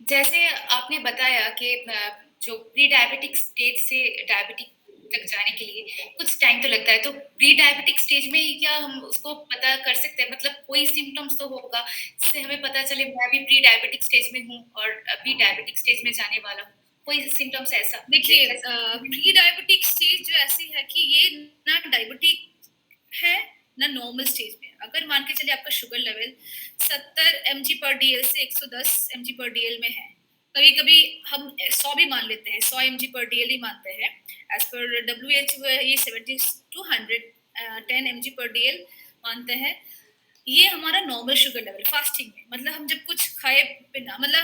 जैसे आपने बताया कि जो प्री डायबिटिक स्टेज से डायबिटिक तक जाने के लिए कुछ टाइम तो लगता है, तो प्री डायबिटिक स्टेज में ही क्या हम उसको पता कर सकते हैं? मतलब कोई सिम्पटम्स तो होगा जिससे हमें पता चले मैं अभी प्री डायबिटिक स्टेज में हूँ और अभी डायबिटिक स्टेज में जाने वाला हूँ। कोई सिम्पटम्स ऐसा देखिए, जैसे प्री डायबिटिक स्टेज जो ऐसी है कि ये ना डायबिटिक है ना नॉर्मल स्टेज में। अगर मान के चलिए आपका शुगर लेवल 70 mg/dl से 110 mg/dl में है, कभी कभी हम 100 भी मान लेते हैं, 100 mg/dl ही मानते हैं। एज पर WHO ये 70 to 110 mg/dl मानते हैं। ये हमारा नॉर्मल शुगर लेवल फास्टिंग में, मतलब हम जब कुछ खाए बिना, मतलब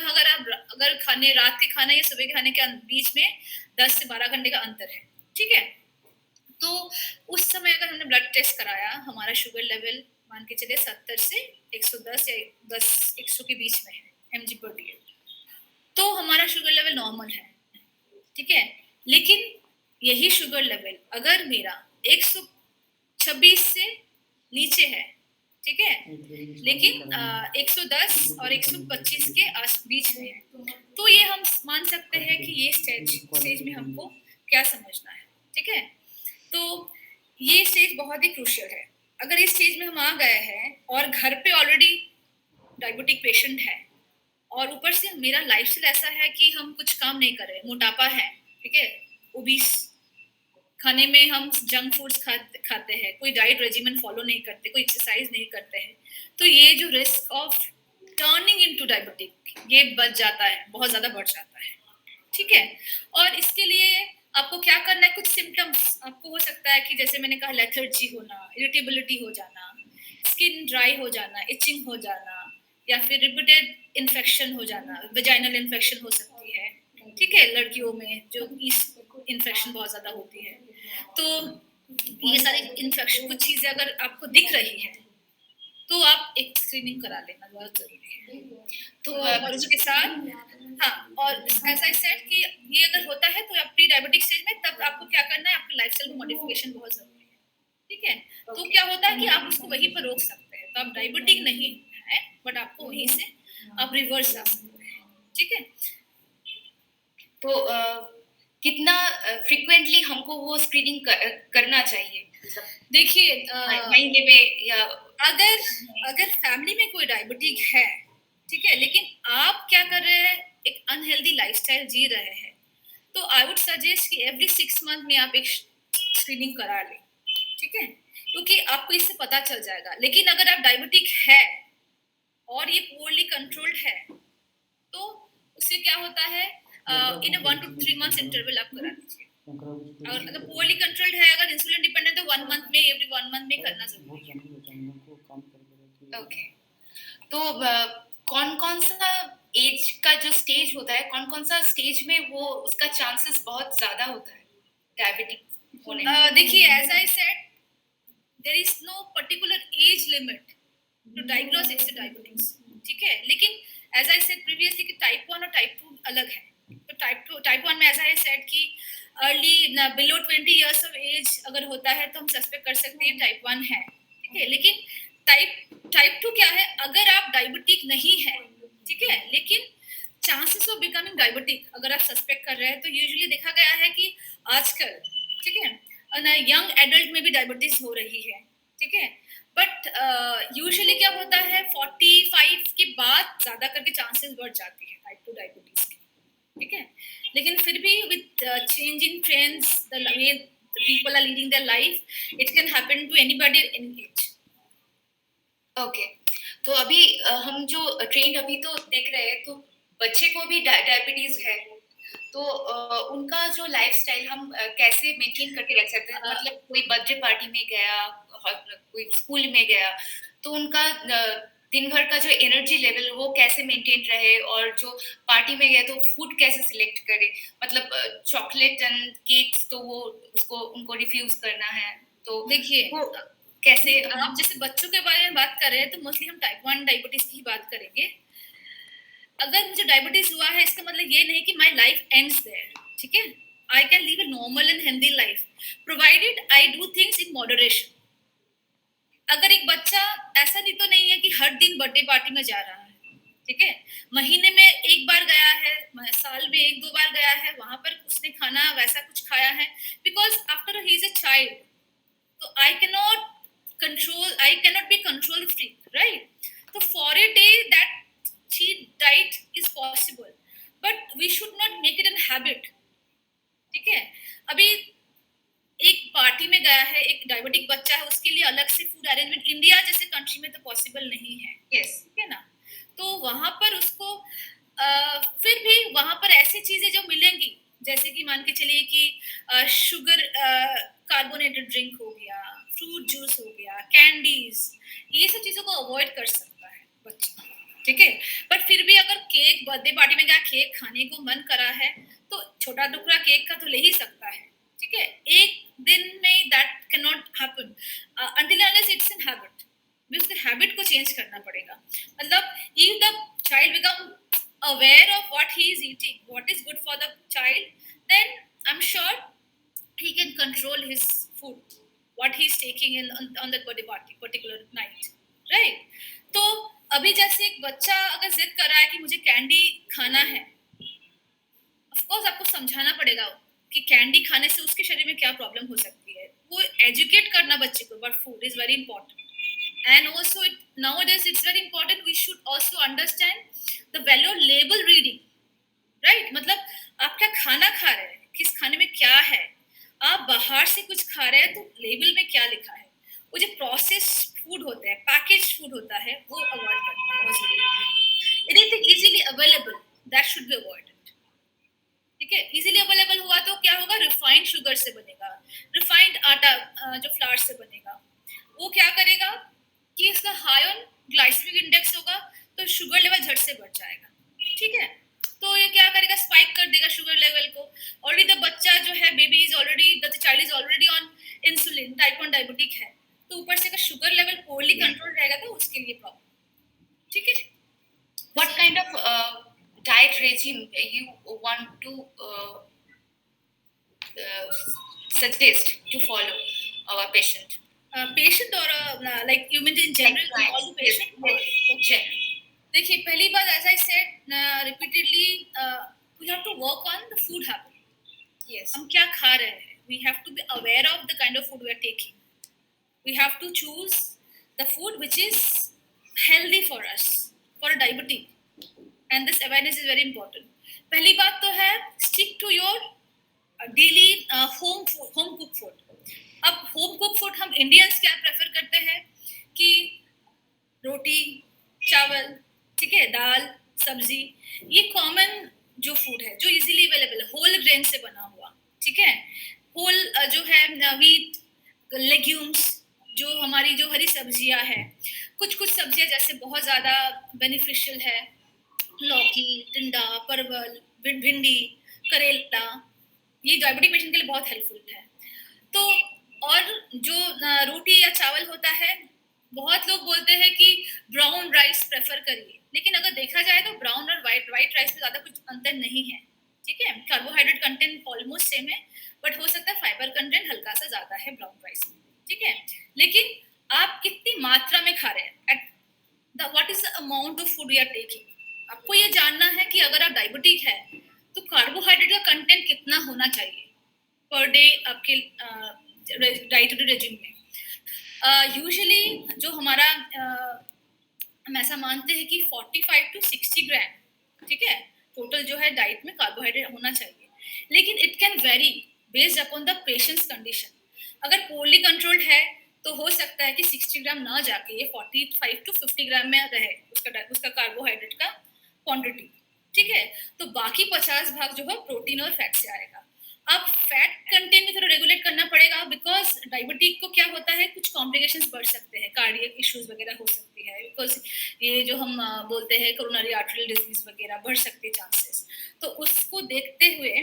अगर खाने रात के खाने या सुबह के खाने के बीच में 10 से 12 घंटे का अंतर है, ठीक है, तो उस समय अगर हमने ब्लड टेस्ट कराया, हमारा शुगर लेवल मान के चले 70 से 110 या 100 के बीच में है mg/dl, तो हमारा शुगर लेवल नॉर्मल है, ठीक है। लेकिन यही शुगर लेवल अगर मेरा 126 से नीचे है, ठीक है, लेकिन 110 और 125 के आस बीच में है, तो ये हम मान सकते हैं कि ये स्टेज में हमको क्या समझना है, ठीक है। तो ये स्टेज बहुत ही क्रूशियल है। अगर इस स्टेज में हम आ गए हैं और घर पे ऑलरेडी डायबिटिक पेशेंट है और ऊपर से मेरा लाइफस्टाइल ऐसा है कि हम कुछ काम नहीं कर रहे, मोटापा है, ठीक है, ओबीस, खाने में हम जंक फूड्स खाते हैं, कोई डाइट रेजिमेंट फॉलो नहीं करते, कोई एक्सरसाइज नहीं करते हैं, तो ये जो risk of turning into diabetic ये बढ़ जाता है, बहुत ज्यादा बढ़ जाता है, ठीक है। और इसके लिए आपको क्या करना है, कुछ सिम्टम्स आपको हो सकता है कि जैसे मैंने कहा लेथर्जी होना, इरिटेबिलिटी हो जाना, स्किन ड्राई हो जाना, इचिंग हो जाना, या फिर रिपीटेड इन्फेक्शन हो जाना, वेजाइनल इन्फेक्शन हो सकती है, ठीक है, लड़कियों में जो इन्फेक्शन बहुत ज्यादा होती है। तो ये सारी इन्फेक्शन कुछ चीजें अगर आपको दिख रही है तो आप एक स्क्रीनिंग करा लेना बहुत जरूरी है। तो और उसके साथ, हाँ, और एज आई सेड कि ये अगर होता है तो आप प्री डायबिटिक स्टेज में, तब आपको क्या करना है, आपके लाइफस्टाइल में मॉडिफिकेशन बहुत जरूरी है, ठीक है। तो क्या होता है कि आप उसको वहीं पर रोक सकते हैं, तो आप डायबिटिक नहीं है बट आपको वहीं से आप रिवर्स ला सकते हैं, ठीक है। तो कितना फ्रीक्वेंटली हमको वो स्क्रीनिंग करना चाहिए? देखिए, महीने में या अगर अगर फैमिली में कोई डायबिटिक है, ठीक है, लेकिन आप क्या कर रहे हैं, एक अनहेल्दी लाइफस्टाइल जी रहे हैं, तो आई वुड सजेस्ट कि एवरी 6 मंथ में आप एक स्क्रीनिंग करा लें, ठीक है, क्योंकि आपको इससे पता चल जाएगा। लेकिन अगर आप डायबिटिक है और ये पुअरली कंट्रोल्ड है, तो उससे क्या होता है, इन 1 to 3 months इंटरवल आप करा लीजिए। और अगर पुअरली कंट्रोल्ड है, अगर इंसुलिन डिपेंडेंट है, तो 1 मंथ में, एवरी 1 मंथ में करना जरूरी है। ओके। तो कौन कौन सा एज का जो स्टेज होता है, कौन कौन सा स्टेज में वो उसका चांसेस बहुत ज्यादा होता है डायबिटिक होने का? देखिए, as I said, there is no particular age limit to diagnose its diabetes, ठीक है। लेकिन एज आई सेड प्रीवियसली कि टाइप 1 और टाइप 2 अलग है। तो टाइप 1 में एज आई सेड कि early below 20 years of age अगर होता है तो हम सस्पेक्ट कर सकते हैं टाइप 1 है, ठीक है। लेकिन टाइप 2 क्या है, अगर आप डायबिटिक नहीं है, ठीक है, लेकिन चांसेस ऑफ बिकमिंग डायबिटिक अगर आप सस्पेक्ट कर रहे हैं, तो यूजुअली देखा गया है कि आजकल, ठीक है, यंग एडल्ट में भी डायबिटीज हो रही है, ठीक है। बट यूजुअली क्या होता है, 45 के बाद ज्यादा करके चांसेस बढ़ जाती है टाइप 2 डायबिटीज के, ठीक है। लेकिन फिर भी with changing trends, the way people are leading their life, it can happen to anybody in age. Okay. तो अभी हम जो ट्रेंड अभी तो देख रहे हैं, तो बच्चे को भी डायबिटीज है, तो उनका जो लाइफस्टाइल हम कैसे मेंटेन करके रख सकते हैं? मतलब कोई बर्थडे पार्टी में गया, कोई स्कूल में गया, तो उनका दिन भर का जो एनर्जी लेवल वो कैसे मेंटेन रहे, और जो पार्टी में गए तो फूड कैसे सिलेक्ट करे? मतलब चॉकलेट एंड केक्स तो वो उसको उनको रिफ्यूज करना है, तो देखिए, वो कैसे आप जैसे बच्चों के बारे में बात कर रहे हैं, तो मोस्टली हम टाइप 1 डायबिटीज की ही बात करेंगे। अगर मुझे डायबिटीज हुआ है, इसका मतलब ये नहीं कि माई लाइफ एंड्स देयर, ठीक है। I can live a normal and healthy life provided I do things in moderation. अगर एक बच्चा ऐसा नहीं तो नहीं है कि हर दिन बर्थडे पार्टी में जा रहा है, ठीक है, महीने में एक बार गया है, साल में एक दो बार गया है, वहां पर उसने खाना वैसा कुछ खाया है, because after he is a child, तो I cannot be control freak, right? So for a day that cheat diet is possible, but we should not make it a habit. ठीक है, अभी एक पार्टी में गया है, एक डायबिटिक बच्चा है, उसके लिए अलग से फूड अरेंजमेंट इंडिया जैसे कंट्री में तो पॉसिबल नहीं है, यस, ठीक है ना? तो वहां पर उसको फिर भी वहां पर ऐसी चीजें जो मिलेंगी, जैसे कि मान के चलिए कि शुगर कार्बोनेटेड ड्रिंक हो गया, फ्रूट जूस हो गया, कैंडीज, ये सब चीजों को अवॉइड कर सकता है बच्चा, ठीक है? बट फिर भी अगर केक, बर्थडे पार्टी में गया, केक खाने को मन करा है, तो छोटा टुकड़ा केक का तो ले ही सकता है, ठीक है? एक दिन में that can not happen until unless it's an habit, भी उसके हैबिट को चेंज करना पड़ेगा। मतलब if the child become aware of what he is eating, what is good for the child, then I'm sure he can control his food, what he is taking in on that particular night, right? तो अभी जैसे एक बच्चा अगर जिद कर रहा है कि मुझे कैंडी खाना है, ऑफ कोर्स आपको समझाना पड़ेगा कि कैंडी खाने से उसके शरीर में क्या प्रॉब्लम हो सकती है, वो एजुकेट करना बच्चे को, but food is very important. And also nowadays it's very important, we should also understand the value of label reading, right? मतलब आप क्या खाना खा रहे हैं, किस खाने में क्या है, आप बाहर से कुछ खा रहे हैं तो लेबल में क्या लिखा है, वो जो प्रोसेस फूड होता है, पैकेज फूड होता है, वो अवॉइड करना बहुत जरूरी है। Anything easily available that should be avoided, ठीक है? इजीली अवेलेबल हुआ तो क्या होगा, रिफाइंड शुगर से बनेगा, रिफाइंड आटा जो फ्लावर से बनेगा, वो क्या करेगा कि इसका हाई ऑन ग्लाइसेमिक इंडेक्स होगा, तो शुगर लेवल झट से बढ़ जाएगा, ठीक है? तो ये क्या करेगा, स्पाइक कर देगा शुगर लेवल को। ऑलरेडी द बच्चा जो है, baby is already, the child is already on insulin, type 1 diabetic है, तो ऊपर से अगर शुगर लेवल पोरली कंट्रोल रहेगा तो उसके लिए प्रॉब्लम, ठीक है? what kind of diet regime you want to suggest to follow our patient? Patient और like you mean in general all the patient? देखिए, पहली बात, as I said repeatedly, we have to work on the food habit. Yes. हम क्या खा रहे हैं, we have to be aware of the kind of food we are taking. We have to choose the food which is healthy for us, for a diabetic, and this awareness is very important. पहली बात तो है stick to your daily home food, home cooked food. अब home cook food हम Indians क्या prefer करते हैं कि रोटी चावल, ठीक है, दाल सब्जी, ये कॉमन जो फूड है, जो इजीली अवेलेबल है, होल ग्रेन से बना हुआ, ठीक है, होल जो है व्हीट, लेग्यूम्स, जो हमारी जो हरी सब्जियां हैं, कुछ कुछ सब्जियां जैसे बहुत ज़्यादा बेनिफिशियल है, लौकी, टिंडा, परवल, भिंडी, करेला, ये डायबिटिक पेशेंट के लिए बहुत हेल्पफुल है। तो और जो रोटी या चावल होता है, बहुत लोग बोलते हैं कि ब्राउन राइस प्रेफर करिए, लेकिन अगर देखा जाए तो ब्राउन और वाइट राइस में ज़्यादा कुछ अंतर नहीं है, ठीक है? कार्बोहाइड्रेट कंटेंट ऑलमोस्ट सेम है, बट हो सकता है फाइबर कंटेंट हल्का सा ज़्यादा है ब्राउन राइस में, ठीक है? लेकिन आप कितनी मात्रा में खा रहे हैं, what is the amount of food you are taking, आपको ये जानना है कि अगर आप डायबिटिक है तो कार्बोहाइड्रेट का कंटेंट कितना होना चाहिए पर डे आपके डाइटरी रेजिम में। यूजुअली जो हमारा हम ऐसा मानते हैं कि 45 to 60 ग्राम, ठीक है, टोटल जो है डाइट में कार्बोहाइड्रेट होना चाहिए, लेकिन it can very based upon the patients condition. अगर पोरली कंट्रोल्ड है तो हो सकता है कि 60 ग्राम ना जाके ये 45 to 50 ग्राम में रहे उसका कार्बोहाइड्रेट का क्वांटिटी, ठीक है? तो बाकी 50 भाग जो है प्रोटीन और फैट से आएगा। अब फैट कंटेंट में थोड़ा रेगुलेट करना पड़ेगा, बिकॉज डायबिटिक को क्या होता है, कुछ कॉम्प्लिकेशंस बढ़ सकते हैं, कार्डियक इश्यूज वगैरह हो सकती है, बिकॉज ये जो हम बोलते हैं कोरोनरी आर्टरियल डिजीज वगैरह बढ़ सकते हैं चांसेस। तो उसको देखते हुए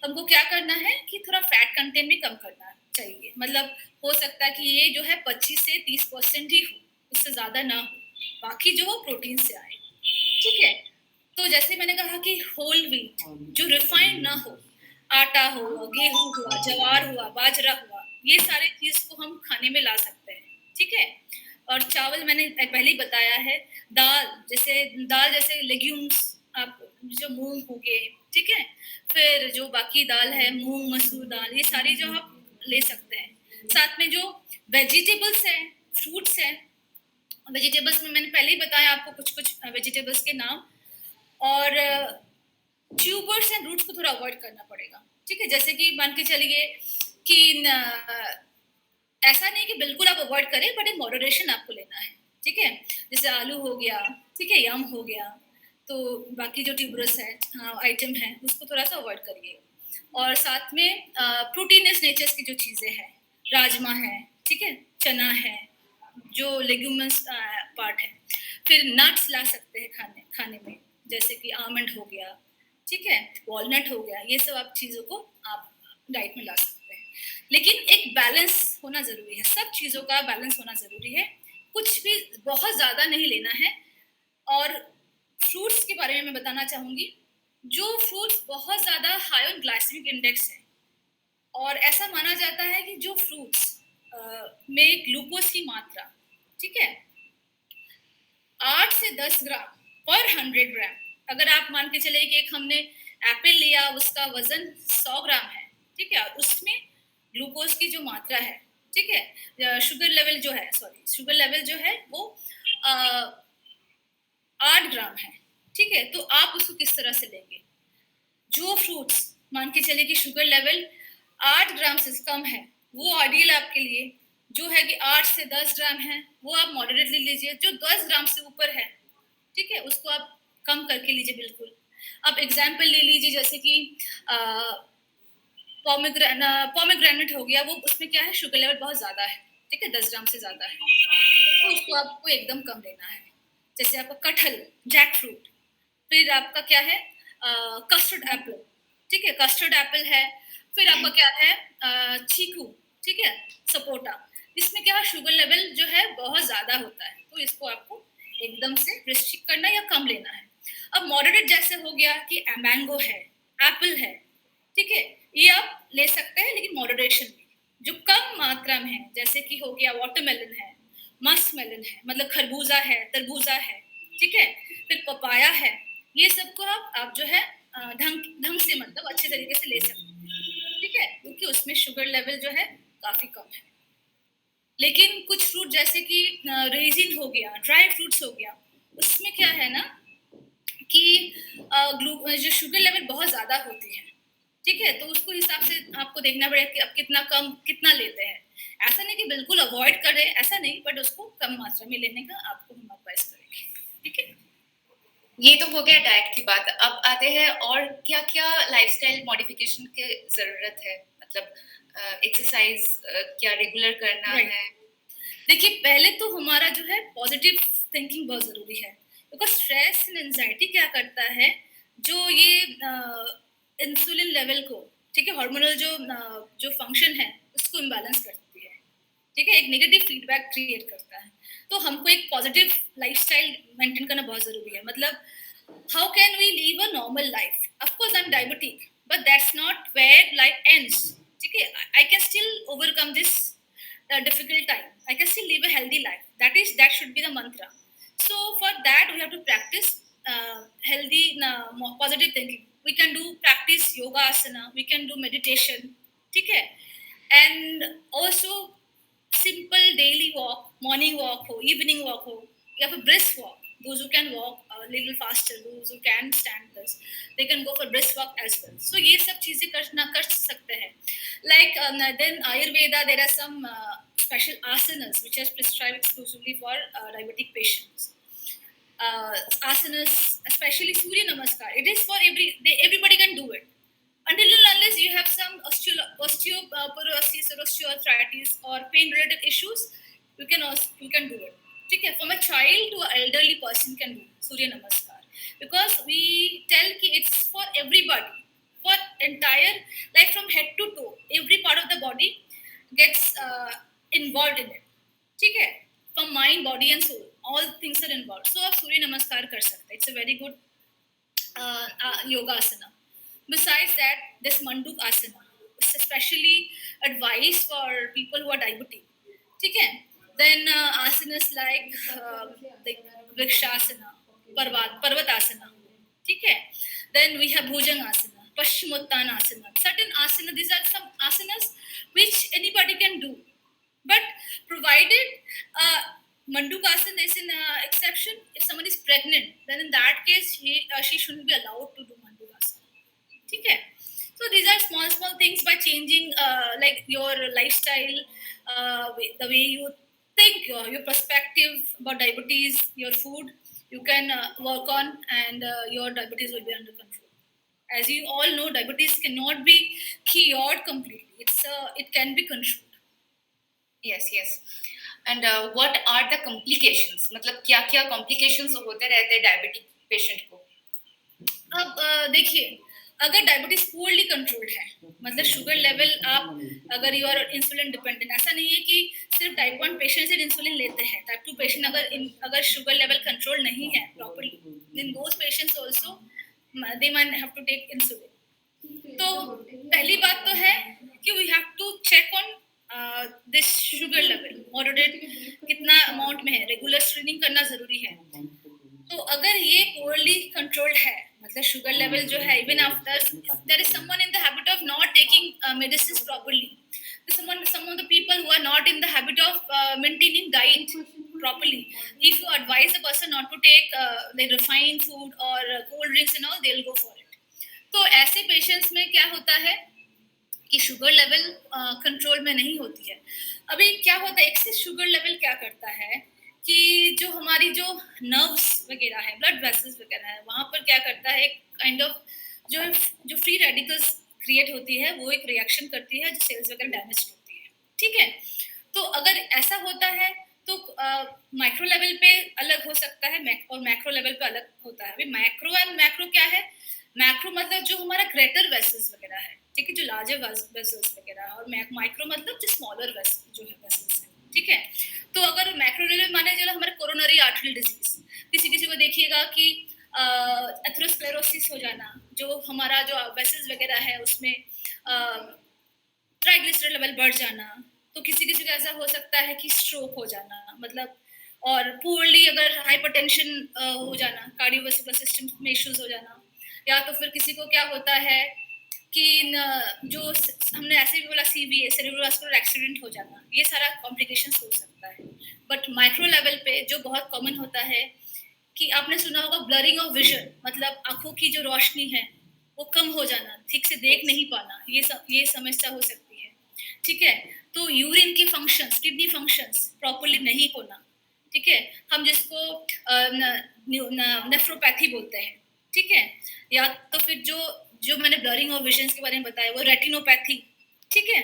हमको क्या करना है कि थोड़ा फैट कंटेंट भी कम करना चाहिए। मतलब हो सकता है कि ये जो है 25 से 30% ही हो, उससे ज़्यादा ना हो, बाकी जो हो प्रोटीन से आए, ठीक है? तो जैसे मैंने कहा कि होल व्हीट जो रिफाइंड ना हो, आटा हुआ, गेहूं हुआ, ज्वार हुआ, बाजरा हुआ, ये सारे चीज को हम खाने में ला सकते हैं, ठीक है? और चावल मैंने पहले ही बताया है। दाल जैसे लेग्यूम्स, आप जो मूंग हो गए, ठीक है, फिर जो बाकी दाल है मूंग मसूर दाल, ये सारी जो आप ले सकते हैं। साथ में जो वेजिटेबल्स हैं, फ्रूट्स हैं, वेजिटेबल्स में मैंने पहले ही बताया आपको कुछ कुछ वेजिटेबल्स के नाम। और ट्यूबर्स एंड रूट्स को थोड़ा अवॉइड करना पड़ेगा, ठीक है। जैसे कि मान के चलिए कि ऐसा नहीं कि बिल्कुल आप अवॉइड करें, बट इन मॉडरेशन आपको लेना है, ठीक है। जैसे आलू हो गया, ठीक है, यम हो गया, तो बाकी जो ट्यूबरस है आइटम है उसको थोड़ा सा अवॉइड करिए। और साथ में प्रोटीनस नेचर्स की जो चीज़ें हैं, राजमा है, ठीक है, चना है, जो लेग्यूमस पार्ट है। फिर नट्स ला सकते हैं खाने खाने में, जैसे कि आमंड हो गया, ठीक है, वॉलनट हो गया, ये सब आप चीज़ों को आप डाइट में ला सकते हैं। लेकिन एक बैलेंस होना ज़रूरी है, सब चीज़ों का बैलेंस होना ज़रूरी है, कुछ भी बहुत ज़्यादा नहीं लेना है। और फ्रूट्स के बारे में मैं बताना चाहूँगी, जो फ्रूट्स बहुत ज़्यादा हाई ऑन ग्लाइसेमिक इंडेक्स है, और ऐसा माना जाता है कि जो फ्रूट्स में ग्लूकोज की मात्रा, ठीक है, 8 से 10 ग्राम पर 100 ग्राम, अगर आप मान के चले कि एक हमने एप्पल लिया, उसका वजन 100 ग्राम है, ठीक है, और उसमें ग्लूकोज की जो मात्रा है, ठीक है, शुगर लेवल जो है, शुगर लेवल जो है वो 8 ग्राम है, ठीक है। तो आप उसको किस तरह से लेंगे? जो फ्रूट्स मान के चले कि शुगर लेवल 8 ग्राम से कम है, वो आइडियल आपके लिए। जो है कि 8 से 10 ग्राम है, वो आप मॉडरेटली लीजिए। जो 10 ग्राम से ऊपर है, ठीक है, उसको आप कम करके लीजिए बिल्कुल। अब एग्जाम्पल ले लीजिए, जैसे कि पोमेग्रेनेट हो गया, वो उसमें क्या है, शुगर लेवल बहुत ज़्यादा है, ठीक है, 10 ग्राम से ज़्यादा है, तो उसको आपको एकदम कम लेना है। जैसे आपका कटहल, जैक फ्रूट, फिर आपका क्या है, कस्टर्ड एप्पल, ठीक है, कस्टर्ड एप्पल है। फिर आपका क्या है, चीकू, ठीक है, सपोटा, इसमें क्या है, शुगर लेवल जो है बहुत ज़्यादा होता है, तो इसको आपको एकदम से रिस्ट्रिक्ट करना या कम लेना है। अब मॉडरेट जैसे हो गया कि मैंगो है, एप्पल है, ठीक है, ये आप ले सकते हैं, लेकिन मॉडरेशन में। जो कम मात्रा में है, जैसे कि हो गया वाटरमेलन है, मस्क मेलन है, मतलब खरबूजा है, तरबूजा है, ठीक है, फिर पपाया है, ये सबको आप जो है ढंग ढंग से, मतलब अच्छे तरीके से ले सकते हैं, ठीक है, क्योंकि उसमें शुगर लेवल जो है काफी कम है। लेकिन कुछ फ्रूट जैसे कि रेजिन हो गया, ड्राई फ्रूट्स हो गया, उसमें क्या है ना कि जो शुगर लेवल बहुत ज्यादा होती है, ठीक है, तो उसको हिसाब से आपको देखना पड़ेगा कि आप कितना लेते हैं। ऐसा नहीं कि बिल्कुल अवॉइड करें, ऐसा नहीं, बट उसको कम मात्रा में लेने का आपको हम एडवाइस करेंगे, ठीक है। ये तो हो गया डाइट की बात। अब आते हैं और क्या-क्या लाइफस्टाइल मॉडिफिकेशन की ज़रूरत है? मतलब एक्सरसाइज क्या रेगुलर करना राइट। है? देखिए, पहले तो हमारा जो है पॉजिटिव थिंकिंग बहुत ज़रूरी है, बिकॉज़ स्ट्रेस एंड एंग्ज़ायटी क्या करता है, जो ये इंसुलिन लेवल को, ठीक है, हार्मोनल जो फंक्शन है, उसको इम्बैलेंस करती है, ठीक है, एक नेगेटिव फीडबैक क्रिएट करता है। तो हमको एक पॉजिटिव लाइफ़स्टाइल मेंटेन करना बहुत ज़रूरी है। मतलब how can we live a normal life? Of course I am diabetic, but that's not where life ends, ठीक है। I can still overcome this difficult time. I can still live a healthy life. That should be the mantra. So for that we have to practice healthy, positive thinking. We can do practice yoga asana. We can do meditation. Okay, and also simple daily walk, morning walk ho, evening walk ho, you have a brisk walk. Those who can walk a little faster, those who can stand this, they can go for brisk walk as well. So ये सब चीजें कर सकते हैं. Like then Ayurveda, there are some special asanas which are prescribed exclusively for diabetic patients. Asanas, especially Surya Namaskar, it is for everybody can do it. Until and unless you have some osteoporosis or osteoarthritis or pain-related issues, you can do it. Okay, from a child to an elderly person can do Surya Namaskar, because we tell कि it's for everybody, for entire, like from head to toe, every part of the body gets involved in it. ठीक है, from mind, body and soul, all things are involved. So आप सूर्य नमस्कार कर सकते हैं. It's a very good yoga asana. Besides that, this Manduk asana is especially advised for people who are diabetic. ठीक है, Then asanas like vrikshasana, parvatasana. Okay. Then we have bhujangasana, paschimottanasana. Certain asana, these are some asanas which anybody can do. But provided Mandukasana is an exception, if someone is pregnant, then in that case she shouldn't be allowed to do Mandukasana. Okay. So these are small things. By changing like your lifestyle, the way you think, your perspective about diabetes, your food, you can work on, and your diabetes will be under control. As you all know, diabetes cannot be cured completely. It can be controlled. Yes, yes. And what are the complications? मतलब क्या क्या complications होते रहते हैं diabetic patient को? अब देखिए, अगर डायबिटीज पुअरली कंट्रोल्ड है, मतलब शुगर लेवल आप, अगर यू आर इंसुलिन डिपेंडेंट, ऐसा नहीं है कि सिर्फ टाइप 1 पेशेंट सिर्फ इंसुलिन लेते हैं, टाइप 2 पेशेंट अगर शुगर लेवल कंट्रोल नहीं है properly, then those patients also they might have to take insulin. तो पहली बात तो है कि we have to check on this sugar level, moderate कितना अमाउंट में है, रेगुलर स्क्रीनिंग करना जरूरी है. तो अगर ये पोअरली कंट्रोल्ड है, मतलब शुगर लेवल जो है, even after their is someone in the habit of not taking medicine properly, some of the people who are not in the habit of maintaining diet properly, if you advise a person not to take like refined food or cold drinks and all, they'll go for it. तो ऐसे patients में क्या होता है कि sugar level control में नहीं होती है. अभी क्या होता है, एक्सेस शुगर लेवल क्या करता है कि जो हमारी जो नर्व्स वगैरह है, ब्लड वेसल्स वगैरह है, वहाँ पर क्या करता है, एक काइंड ऑफ जो फ्री रेडिकल्स क्रिएट होती है, वो एक रिएक्शन करती है जो सेल्स वगैरह डैमेज करती है. ठीक है. तो अगर ऐसा होता है तो माइक्रो लेवल पे अलग हो सकता है और मैक्रो लेवल पे अलग होता है. अभी मैक्रो एंड मैक्रो क्या है? मैक्रो मतलब जो हमारा ग्रेटर वेसल्स वगैरह है, ठीक है, जो लार्जर वेसल्स वगैरह है, और मैक्रो मतलब जो स्मॉलर जो है वेसल्स है. ठीक है. तो अगर मैक्रो लेवल माने चलो हमारे कोरोनरी आर्टरी डिजीज, किसी को देखिएगा कि एथेरोस्क्लेरोसिस हो जाना, जो हमारा जो वेसल्स वगैरह है उसमें ट्राइग्लिसराइड लेवल बढ़ जाना, तो किसी को ऐसा हो सकता है कि स्ट्रोक हो जाना, मतलब, और पुअरली अगर हाइपरटेंशन हो जाना, कार्डियोवास्कुलर सिस्टम में इश्यूज हो जाना, या तो फिर किसी को क्या होता है कि जो हमने ऐसे भी बोला सीवीए, सेरेब्रोवास्कुलर एक्सीडेंट हो जाना, ये सारा कॉम्प्लिकेशंस हो सकता है. बट माइक्रो लेवल पे जो बहुत कॉमन होता है कि आपने सुना होगा ब्लरिंग ऑफ विजन, मतलब आंखों की जो रोशनी है वो कम हो जाना, ठीक से देख नहीं पाना, ये समस्या हो सकती है. ठीक है. तो यूरिन के फंक्शंस, किडनी फंक्शंस प्रॉपर्ली नहीं होना. ठीक है. हम जिसको नेफ्रोपैथी बोलते हैं. ठीक है. या तो फिर जो मैंने ब्लरिंग ऑफ विजन के बारे में बताया वो रेटिनोपैथी. ठीक है.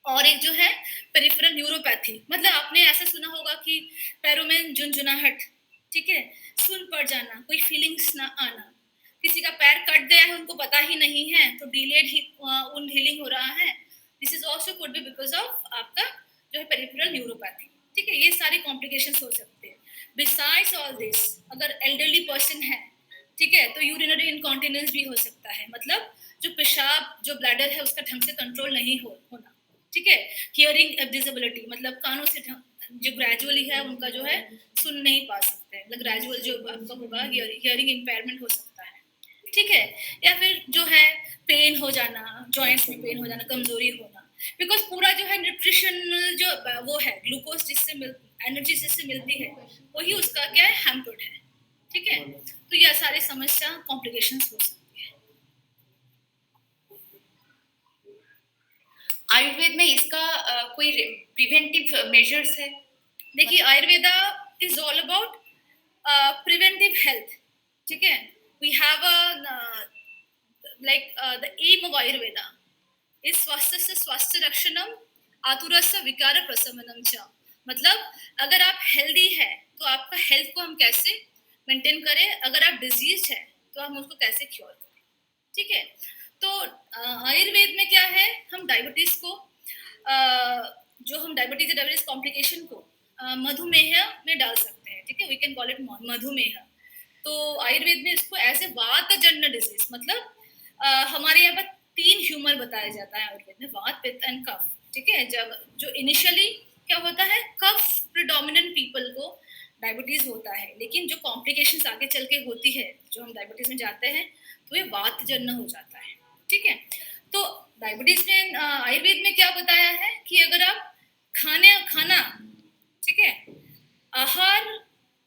और एक जो है पेरिफेरल न्यूरोपैथी, मतलब आपने ऐसा सुना होगा कि पैरों में झुनझुनाहट, ठीक है, सुन पड़ जाना, कोई फीलिंग्स ना आना, किसी का पैर कट गया है उनको पता ही नहीं है तो डिलेड उन हीलिंग हो रहा है. This is also could be because of आपका जो है पेरिफेरल न्यूरोपैथी. ठीक है. ये सारे कॉम्प्लिकेशंस हो सकते हैं. बिसाइड्स ऑल दिस, अगर एल्डरली पर्सन है, ठीक है, तो यूरिनरी इनकॉन्टिनेंस भी हो सकता है, मतलब जो पेशाब, जो ब्लैडर है उसका ढंग से कंट्रोल नहीं होना. ठीक है. हियरिंग डिसेबिलिटी, मतलब कानों से जो ग्रेजुअली है उनका जो है सुन नहीं पा सकते, मतलब ग्रेजुअल जो आपका होगा हियरिंग इम्पेयरमेंट हो सकता है. ठीक है. या फिर जो है पेन हो जाना, जॉइंट्स में पेन हो जाना, कमजोरी होना, बिकॉज पूरा जो है न्यूट्रिशनल जो वो है, ग्लूकोज जिससे एनर्जी जिससे मिलती है, वही उसका क्या है, हैम्पर्ड है. ठीक है. तो यह सारी समस्या कॉम्प्लिकेशंस हो सकती है. आयुर्वेद में इसका कोई प्रिवेंटिव मेजर्स है? देखिए, Ayurveda is all about preventive health. ठीक है. We have a like the aim of ayurveda is swasthasya swasthya rakshanam आतुरस्य विकार प्रशमनम च, मतलब अगर आप हेल्दी है तो आपका हेल्थ को हम कैसे मेंटेन करें, अगर आप डिजीज है तो हम उसको कैसे क्योर करें. ठीक है. तो आयुर्वेद में क्या है, हम डायबिटीज को जो हम डायबिटीज कॉम्प्लिकेशन को मधुमेह में डाल सकते हैं. ठीक है. वी कैन कॉल इट मधुमेह. तो आयुर्वेद में इसको एज ए वातजन्य डिजीज, मतलब हमारे यहाँ पर 3 ह्यूमर बताया जाता है आयुर्वेद में, वात, पित्त एंड कफ. ठीक है. जब जो इनिशियली क्या होता है, कफ प्रिडोमिनेंट पीपल को डायबिटीज होता है, लेकिन जो कॉम्प्लिकेशंस आगे चल के होती है, जो हम डायबिटीज में जाते हैं, तो ये वातजन्य हो जाता है। ठीक है, तो डायबिटीज में आयुर्वेद में क्या बताया है कि अगर आप खाना, ठीक है, आहार,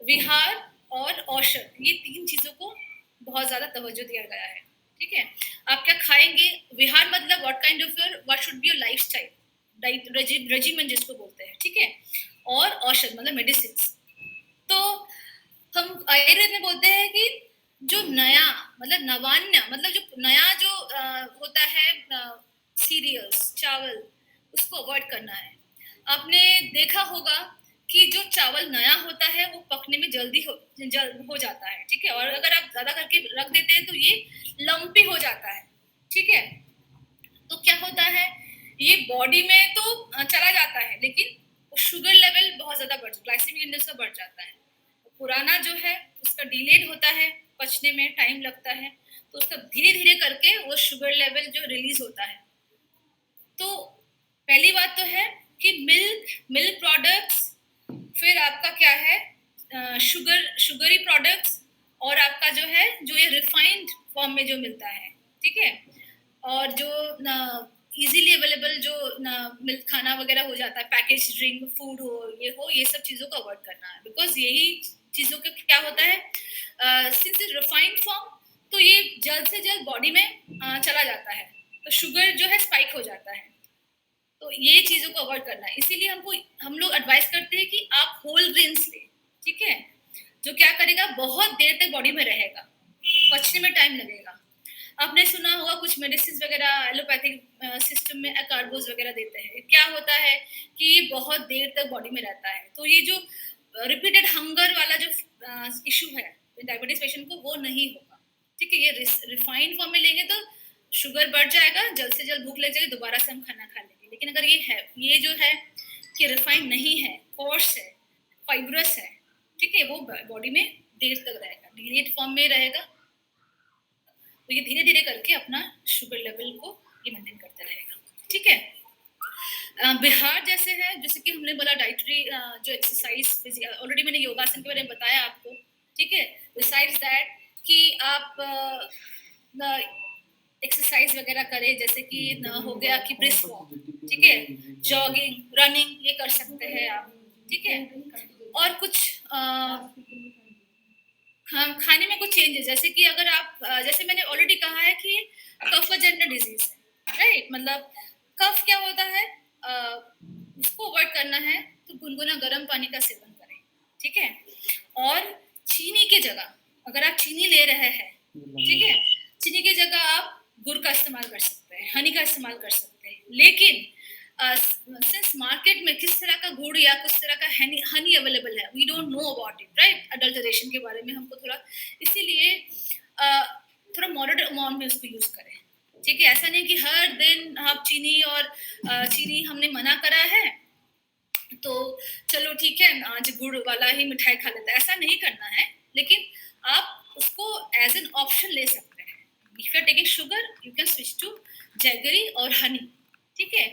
विहार और औषध, ये 3 चीजों को बहुत ज्यादा तवज्जो दिया गया है। ठीक है, आप क्या खाएंगे, विहार मतलब what should be your lifestyle, diet regiment जिसको बोलते हैं। ठीक है, और औषध मतलब मेडिसिन। तो हम आयुर्वेद में बोलते हैं कि जो नया मतलब नवान्य मतलब जो नया जो होता है सीरियल्स, चावल, उसको अवॉइड करना है। आपने देखा होगा कि जो चावल नया होता है वो पकने में जल्दी हो जाता है। ठीक है, और अगर आप ज्यादा करके रख देते हैं तो ये लंपी हो जाता है। ठीक है, तो क्या होता है, ये बॉडी में तो चला जाता है, लेकिन शुगर लेवल बहुत ज्यादा ग्लाइसेमिक इंडेक्स का बढ़ जाता है। पुराना जो है उसका डिलेड होता है, पचने में टाइम लगता है, तो उसका धीरे धीरे करके वो शुगर लेवल जो रिलीज होता है। तो पहली बात तो है कि मिल्क प्रोडक्ट्स, फिर आपका क्या है शुगरी प्रोडक्ट्स, और आपका जो है जो ये रिफाइंड फॉर्म में जो मिलता है। ठीक है, और जो इजीली अवेलेबल जो मिल्क खाना वगैरह हो जाता है, पैकेज ड्रिंक फूड हो, ये सब चीज़ों को अवॉइड करना है। बिकॉज यही चीज़ों का क्या होता है, सिंस इट रिफाइंड फॉर्म, तो ये जल्द से जल्द बॉडी में चला जाता है, तो शुगर जो है स्पाइक हो जाता है। तो ये चीज़ों को अवॉइड करना है। इसीलिए हम लोग एडवाइस करते हैं कि आप होल ग्रेन्स लें। ठीक है, जो क्या करेगा, बहुत देर तक बॉडी में रहेगा, पचने में टाइम लगेगा। आपने सुना होगा कुछ मेडिसिन वगैरह एलोपैथिक सिस्टम में कार्बोज वगैरह देते हैं। क्या होता है कि ये बहुत देर तक बॉडी में रहता है, तो ये जो रिपीटेड हंगर वाला जो इशू है डायबिटीज पेशेंट को, वो नहीं होगा। ठीक है, ये रिफाइंड फॉर्म में लेंगे तो शुगर बढ़ जाएगा, जल्द से जल्द भूख लग जाएगी, दोबारा से हम खाना खा लेंगे। लेकिन अगर ये जो है कि रिफाइंड नहीं है, कोर्स है, फाइब्रस है, ठीक है, वो बॉडी में देर तक रहेगा, डिलेड फॉर्म में रहेगा, तो ये धीरे धीरे करके अपना शुगर लेवल को ये मेंटेन करता रहेगा। ठीक है, बिहार जैसे है, जैसे कि हमने बोला डाइटरी जो एक्सरसाइज, ऑलरेडी मैंने योगासन के बारे में बताया आपको। ठीक है, बिसाइड्स दैट कि आप एक्सरसाइज वगैरह करें, जैसे कि हो गया कि ब्रिस्क वॉक, ठीक है, जॉगिंग, रनिंग, ये कर सकते हैं आप। ठीक है, और कुछ खाने में कुछ चेंजेस, जैसे कि अगर आप जैसे मैंने ऑलरेडी कहा है कि कफजन्य डिजीज है, राइट, मतलब कफ क्या होता है, उसको अवॉइड करना है तो गुनगुना गर्म पानी का सेवन करें। ठीक है, और चीनी की जगह अगर आप चीनी ले रहे हैं, ठीक है, चीनी की जगह आप गुड़ का इस्तेमाल कर सकते हैं, हनी का इस्तेमाल कर सकते हैं। लेकिन सिंस मार्केट में किस तरह का गुड़ या किस तरह का हनी अवेलेबल है, we don't know about it, right, adulteration के बारे में हमको थोड़ा, इसीलिए थोड़ा मॉडरेट अमाउंट में उसको यूज करें। ठीक है, ऐसा नहीं कि हर दिन आप चीनी और चीनी हमने मना करा है तो चलो ठीक है आज गुड़ वाला ही मिठाई खा लेते हैं, ऐसा नहीं करना है। लेकिन आप उसको एज एन ऑप्शन ले सकते हैं। If you are taking sugar you can switch to jaggery और हनी। ठीक है,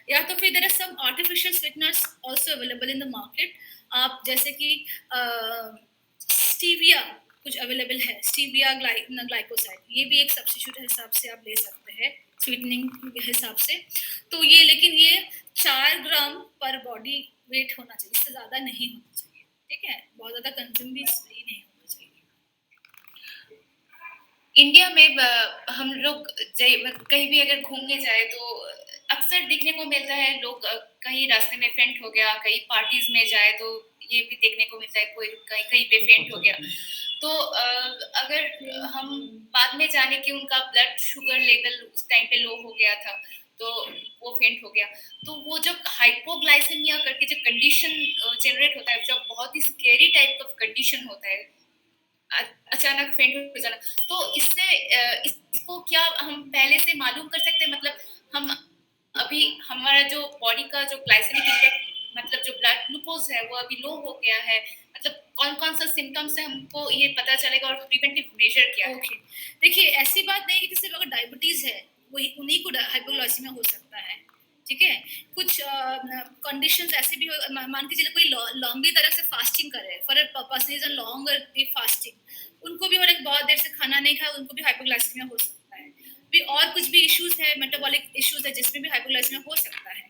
या तो फिर there are some artificial sweeteners also available in the market. आप जैसे कि स्टीविया कुछ अवेलेबल है, स्टीविया ग्लाइकोसाइड, ये भी एक सब्स्टिट्यूट हिसाब से आप ले सकते हैं स्वीटनिंग के हिसाब से। तो ये, लेकिन ये 4 ग्राम पर बॉडी वेट होना चाहिए, इससे ज्यादा नहीं होना चाहिए। ठीक है, बहुत ज्यादा कंज्यूम भी सही नहीं होना चाहिए। इंडिया में हम लोग कहीं भी अगर घूमने जाए तो अक्सर देखने को मिलता है, लोग कहीं रास्ते में फेंट हो गया, कहीं पार्टीज में जाए तो ये भी देखने को मिलता है, कोई कहीं कहीं पे फेंट हो गया। तो अगर हम बाद में जाने कि उनका ब्लड शुगर लेवल उस टाइम पे लो हो गया था तो वो फेंट हो गया, तो वो जब हाइपोग्लाइसेमिया करके जो कंडीशन जनरेट होता है, जब बहुत ही स्केरी टाइप का कंडीशन होता है, अचानक फेंट हो जाना, तो इसको क्या हम पहले से मालूम कर सकते हैं? मतलब हम अभी हमारा जो बॉडी का जो ग्लाइसेमिक इंडेक्स, मतलब जो ब्लड ग्लूकोज है वो अभी लो हो गया है, मतलब कौन कौन सा सिम्टम्स है हमको ये पता चलेगा, और प्रिवेंटिव मेजर क्या है? देखिए, ऐसी बात नहीं कि किसी अगर डायबिटीज है वही उन्हीं को हाइपोग्लाइसेमिया हो सकता है। ठीक है? कुछ कंडीशंस ऐसे भी मान के चलिए कोई लंबी तरह से फास्टिंग कर रहे हैं, for a person is a longer day fasting, उनको भी मतलब बहुत देर से खाना नहीं खाया, उनको भी हाइपोग्लाइसेमिया हो सकता है। भी और कुछ भी इश्यूज़ है, मेटाबॉलिक इश्यूज़ है, जिसमें भी हाइपोग्लाइसेमिया हो सकता है।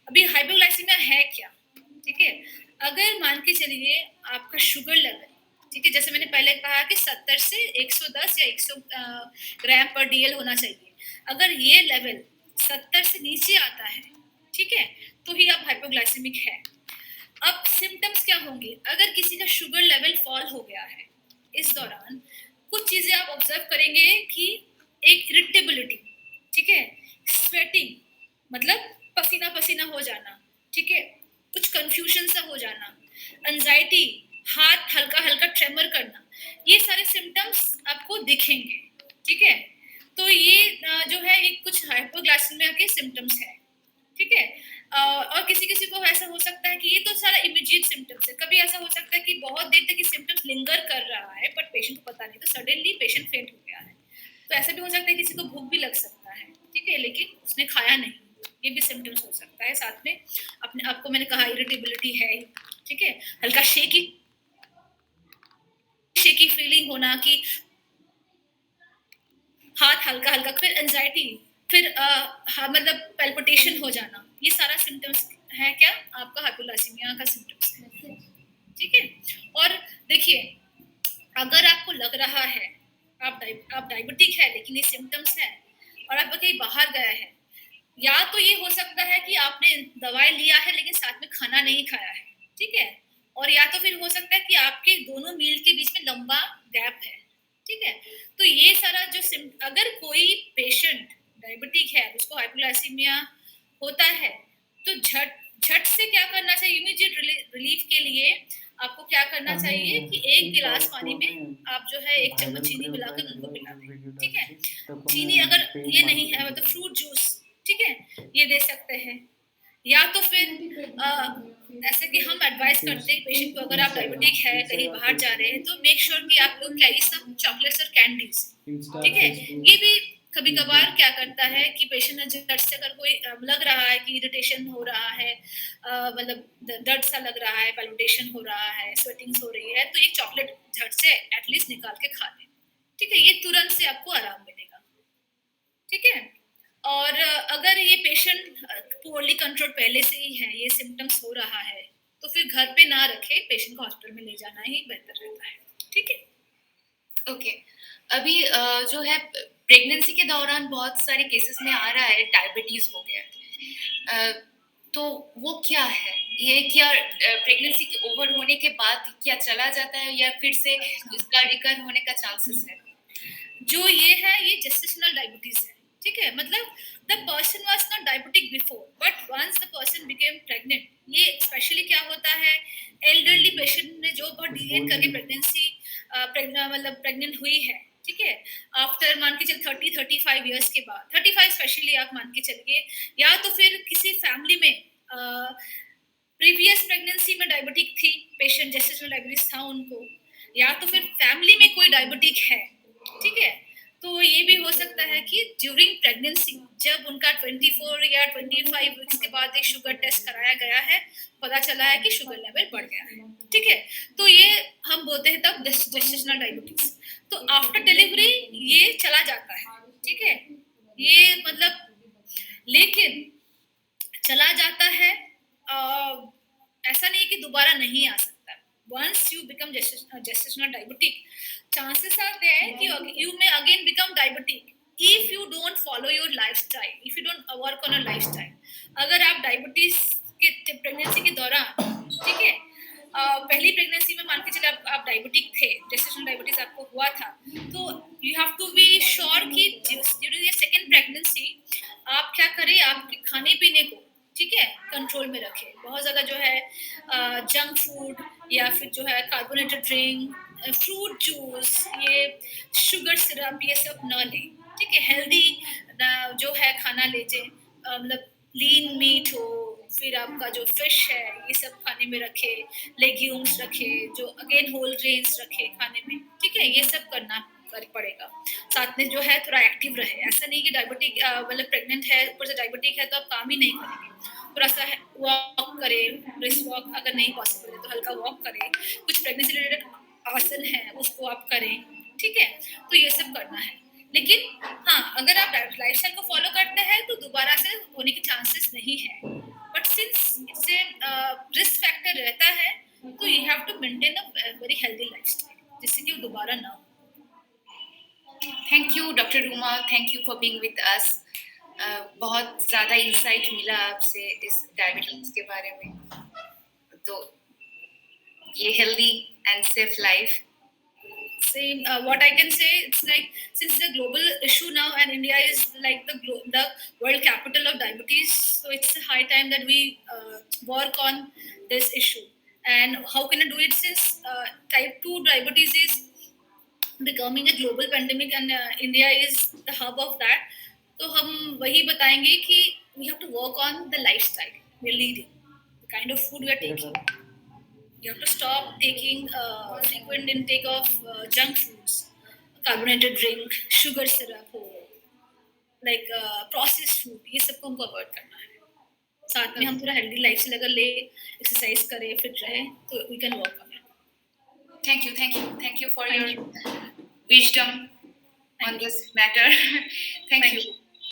अभी हाइपोग्लाइसेमिया है क्या? ठीक है? अगर मान के चलिए आपका शुगर लेवल, ठीक है, जैसे मैंने पहले कहा कि 70 से 110 या 100 ग्राम पर डीएल होना चाहिए। अगर ये लेवल 70 से नीचे आता है, ठीक है, तो ही आप हाइपोग्लाइसेमिक है। अब सिम्पटम्स क्या होंगे? अगर किसी का शुगर लेवल फॉल हो गया है, इस दौरान कुछ चीज़ें आप ऑब्ज़र्व करेंगे कि एक इरिटेबिलिटी, ठीक है? स्वेटिंग मतलब पसीना-पसीना हो जाना, ठीक है? कुछ कन्फ्यूज़न सा हो जाना, एंग्ज़ायटी, हाथ हल्का-हल्का ट्रेमर करना, ये सारे सिम्पटम्स आपको दिखेंगे, ठीक है? तो ये जो है ये कुछ हाइपोग्लाइसेमिया के सिम्पटम्स हैं। ठीक है? और किसी-किसी को ऐसा हो सकता है कि ये तो सारा इमीडिएट सिम्पटम्स है। कभी ऐसा हो सकता है कि बहुत देर तक ये सिम्पटम्स लिंगर कर रहा है, बट पेशेंट को पता नहीं, तो सडनली पेशेंट फेंट हो गया है। तो ऐसा भी हो सकता है किसी को भूख भी लग सकता है, ठीक है? लेकिन उसने खाया नहीं, ये भी सिम्पटम्स हो सकता है। साथ में अपने आपको मैंने कहा इरिटेबिलिटी है ही, ठीक है? हल्का शेकी शेकी फीलिंग होना कि हाथ हल्का-हल्का, फिर एंग्ज़ायटी, फिर हाँ, मतलब पैल्पिटेशन हो जाना, ये सारा सिम्पटम्स है क्या? आपका हाइपोग्लाइसेमिया का सिम्पटम्स है, ठीक है? और देखिए, अगर आपको लग रहा है, आप डायबिटिक है, लेकिन ये सिम्पटम्स हैं और आप कहीं बाहर गए हैं, या तो ये हो सकता है कि आपने दवाई लिया है, लेकिन साथ में खाना नहीं खाया है, ठीक है? और या तो फिर हो सकता है कि आपके दोनों मील के बीच में लंबा गैप है, ठीक है? तो ये सारा जो अगर कोई पेशेंट डायबिटिक है, उसको हाइपोग्लाइसीमिया होता है, तो झट झट से क्या करना चाहिए? इमीडिएट रिलीफ के लिए आपको क्या करना चाहिए हमें कि 1 इन गिलास पानी टॉक्सों में में आप जो है 1 चम्मच भाइरल चीनी प्रयोग मिलाकर है उनको पिला दें, वीडियो ठीक है? डालते तब चीनी हमें अगर पेन ये नहीं है मांगते मतलब फ्रूट जूस, ठीक है? ये दे सकते हैं। या तो फिर ऐसे कि हम एडवाइस करते हैं पेशेंट को, अगर आप डायबिटिक है, इंस्टा कहीं या बाहर जा रहे हैं, फेसबुक तो मेक श्योर कि आप लोग कैरी सम चॉकलेट्स और कैंडीज़, इंस्टा ठीक है? ये फेसबुक भी कभी-कभार यूट्यूब क्या करता है कि पेशेंट ने झट से अगर कोई लग रहा है कि इरिटेशन हो रहा है, मतलब दर्द सा लग रहा है, पैल्पिटेशन हो रहा है, स्वेटिंग्स हो रही है, तो एक चॉकलेट झट से एटलीस्ट निकाल के खा लें, ठीक है? ये तुरंत से आपको आराम मिलेगा, ठीक है? और अगर ये पेशेंट पुअरली कंट्रोल पहले से ही है, ये सिम्पटम्स हो रहा है, तो फिर घर पे ना रखें, पेशेंट को हॉस्पिटल में ले जाना ही बेहतर रहता है, ठीक है? ओके। अभी जो है प्रेगनेंसी के दौरान बहुत सारे केसेस में आ रहा है डायबिटीज़ हो गया है। तो वो क्या है? ये क्या प्रेगनेंसी के ओवर होने के बाद क्या चला जाता है या फिर से उसका रिकर होने का चांसेस है? जो ये है ये जेस्टेशनल डायबिटीज है, ठीक है? मतलब the person was not diabetic before, but once the person became pregnant, ये स्पेशली क्या होता है, एल्डरली पेशेंट ने जो बहुत कुछ डिलेट बोल करके रही प्रेगनेंसी मतलब प्रेग्नेंट हुई है, ठीक है? आफ्टर मान के चल 30-35 इयर्स के बाद, 35 स्पेशली आप मान के चलिए, या तो फिर किसी फैमिली में प्रीवियस प्रेगनेंसी में डायबिटिक थी, पेशेंट जेस्टेशनल डायबिटीज था उनको, या तो फिर फैमिली में कोई डायबिटिक है, ठीक है? तो ये भी हो सकता है कि ड्यूरिंग प्रेगनेंसी जब उनका 24 या 25 वीक्स के बाद एक शुगर टेस्ट कराया गया है, पता चला है कि शुगर लेवल बढ़ गया है, ठीक है? तो ये हम बोलते हैं तब जेस्टेशनल डायबिटीज। तो आफ्टर डिलीवरी ये चला जाता है, ठीक है? ये मतलब, लेकिन चला जाता है, अ, ऐसा नहीं है कि दोबारा नहीं आ सकता। Once you become gestational diabetic, chances are there कि you may again become diabetic if you don't follow your lifestyle, if you don't work on a lifestyle। अगर आप डायबिटीज के प्रेगनेंसी के दौरान, ठीक है, पहली प्रेगनेंसी में मान के चले आप डायबिटिक थे, जेस्टेशनल डायबिटीज आपको हुआ था, तो you have to be sure कि ड्यूरिंग ये सेकेंड प्रेगनेंसी आप क्या करें, आपके खाने पीने को, ठीक है, कंट्रोल में रखें। बहुत ज़्यादा जो है जंक फूड या फिर जो है कार्बोनेटेड ड्रिंक, फ्रूट जूस, ये शुगर सिरप, ये सब ना लें, ठीक है? हेल्दी जो है खाना लीजिए, मतलब लीन मीट हो, फिर आपका जो फिश है, ये सब खाने में रखें, लेग्यूम्स रखें, जो अगेन होल ग्रेन्स रखें खाने में, ठीक है? ये सब करना पड़ेगा। साथ में जो है थोड़ा एक्टिव रहे, ऐसा नहीं कि डायबिटिक मतलब प्रेग्नेंट है ऊपर से डायबिटिक है तो आप काम ही नहीं करेंगे। थोड़ा सा वॉक करे, ब्रिस्क वॉक अगर नहीं पॉसिबल है तो हल्का वॉक करें, कुछ प्रेगनेंसी रिलेटेड आसन है उसको आप करें, ठीक है? तो ये सब करना है। लेकिन हाँ, अगर आप लाइफस्टाइल को फॉलो करते हैं तो दोबारा से होने के चांसेस नहीं है। बट सिंस इससे रिस्क फैक्टर रहता है तो you have to maintain a very healthy lifestyle जिससे कि वो दोबारा ना हो। Thank you doctor Ruma, thank you for being with us. बहुत ज़्यादा इंसाइट मिला आपसे इस डायबिटीज के बारे में। तो ये healthy and safe life. Same, what I can say, it's like since the global issue now and India is like the world capital of diabetes, so it's a high time that we work on this issue. And how can I do it since type 2 diabetes is becoming a global pandemic and India is the hub of that. तो हम वही बताएंगे कि we have to work on the lifestyle we're leading, the kind of food we are taking. You have to stop taking frequent intake of junk foods, carbonated drink, sugar syrup, like processed food. ये सबको हमको avoid करना है। साथ में हम पूरा healthy life से अगर ले एक्सरसाइज करें, फिट रहे तो we can work on it. Thank you for Thank your you. wisdom on this matter. Thank you.